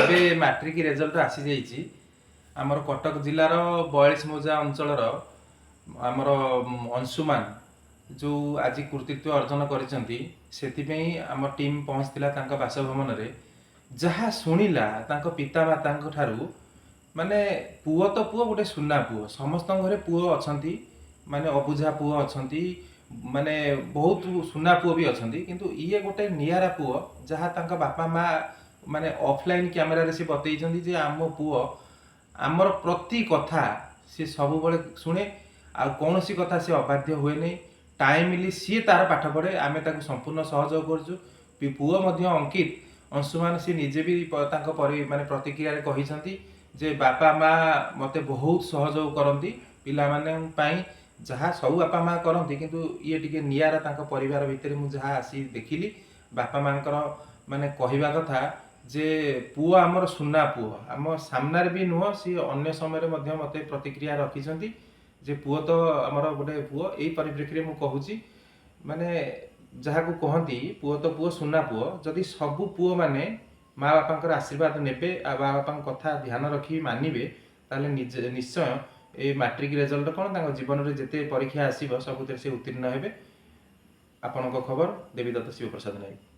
ଏବେ matric result ଆସି ଯାଇଛି। ଆମର କଟକ ଜିଲ୍ଲାର 42 ମୌଜା ଅଞ୍ଚଳର ଆମର ଅଂଶୁମାନ ଯେଉଁ ଆଜି କୃତିତ୍ୱ ଅର୍ଜନ କରିଛନ୍ତି, ସେଥିପାଇଁ ଆମ ଟିମ୍ ପହଞ୍ଚିଥିଲା ତାଙ୍କ ବାସଭବନରେ। ଯାହା ଶୁଣିଲା ତାଙ୍କ ପିତାମାତାଙ୍କ ଠାରୁ, ମାନେ ପୁଅ ତ ପୁଅ, ଗୋଟେ ସୁନା ପୁଅ। ସମସ୍ତଙ୍କ ଘରେ ପୁଅ ଅଛନ୍ତି, ମାନେ ଅବୁଝା ପୁଅ ଅଛନ୍ତି, ମାନେ ବହୁତ ସୁନା ପୁଅ ବି ଅଛନ୍ତି, କିନ୍ତୁ ଇଏ ଗୋଟେ ନିଆରା ପୁଅ, ଯାହା ତାଙ୍କ ବାପା ମା ମାନେ ଅଫଲାଇନ୍ କ୍ୟାମେରାରେ ସେ ବତେଇଛନ୍ତି ଯେ ଆମ ପୁଅ ଆମର ପ୍ରତି କଥା ସେ ସବୁବେଳେ ଶୁଣେ, ଆଉ କୌଣସି କଥା ସେ ଅବାଧ୍ୟ ହୁଏନି। ଟାଇମଲି ସିଏ ତାର ପାଠ ପଢ଼େ, ଆମେ ତାକୁ ସମ୍ପୂର୍ଣ୍ଣ ସହଯୋଗ କରୁଛୁ। ପୁଅ ମଧ୍ୟ ଅଙ୍କିତ ଅଂଶୁମାନ ସେ ନିଜେ ବି ତାଙ୍କ ମାନେ ପ୍ରତିକ୍ରିୟାରେ କହିଛନ୍ତି ଯେ ବାପା ମା ମୋତେ ବହୁତ ସହଯୋଗ କରନ୍ତି ପିଲାମାନଙ୍କ ପାଇଁ, ଯାହା ସବୁ ବାପା ମା କରନ୍ତି, କିନ୍ତୁ ଇଏ ଟିକେ ନିଆରା ତାଙ୍କ ପରିବାର ଭିତରେ। ମୁଁ ଯାହା ଆସି ଦେଖିଲି, ବାପା ମାଙ୍କର ମାନେ କହିବା କଥା ଯେ ପୁଅ ଆମର ସୁନା ପୁଅ, ଆମ ସାମ୍ନାରେ ବି ନୁହଁ, ସିଏ ଅନ୍ୟ ସମୟରେ ମଧ୍ୟ ମୋତେ ପ୍ରତିକ୍ରିୟା ରଖିଛନ୍ତି ଯେ ପୁଅ ତ ଆମର ଗୋଟେ ପୁଅ। ଏଇ ପରିପ୍ରେକ୍ଷୀରେ ମୁଁ କହୁଛି, ମାନେ ଯାହାକୁ କହନ୍ତି ପୁଅ ତ ପୁଅ ସୁନା ପୁଅ, ଯଦି ସବୁ ପୁଅମାନେ ମା ବାପାଙ୍କର ଆଶୀର୍ବାଦ ନେବେ ଆଉ ମା ବାପାଙ୍କ କଥା ଧ୍ୟାନ ରଖି ମାନିବେ, ତାହେଲେ ନିଶ୍ଚୟ ଏଇ ମାଟ୍ରିକ ରେଜଲ୍ଟ କ'ଣ, ତାଙ୍କ ଜୀବନରେ ଯେତେ ପରୀକ୍ଷା ଆସିବ ସବୁଥିରେ ସେ ଉତ୍ତୀର୍ଣ୍ଣ ହେବେ। ଆପଣଙ୍କ ଖବର, ଦେବୀଦତ୍ତ ଶିବପ୍ରସାଦ ନାୟକ।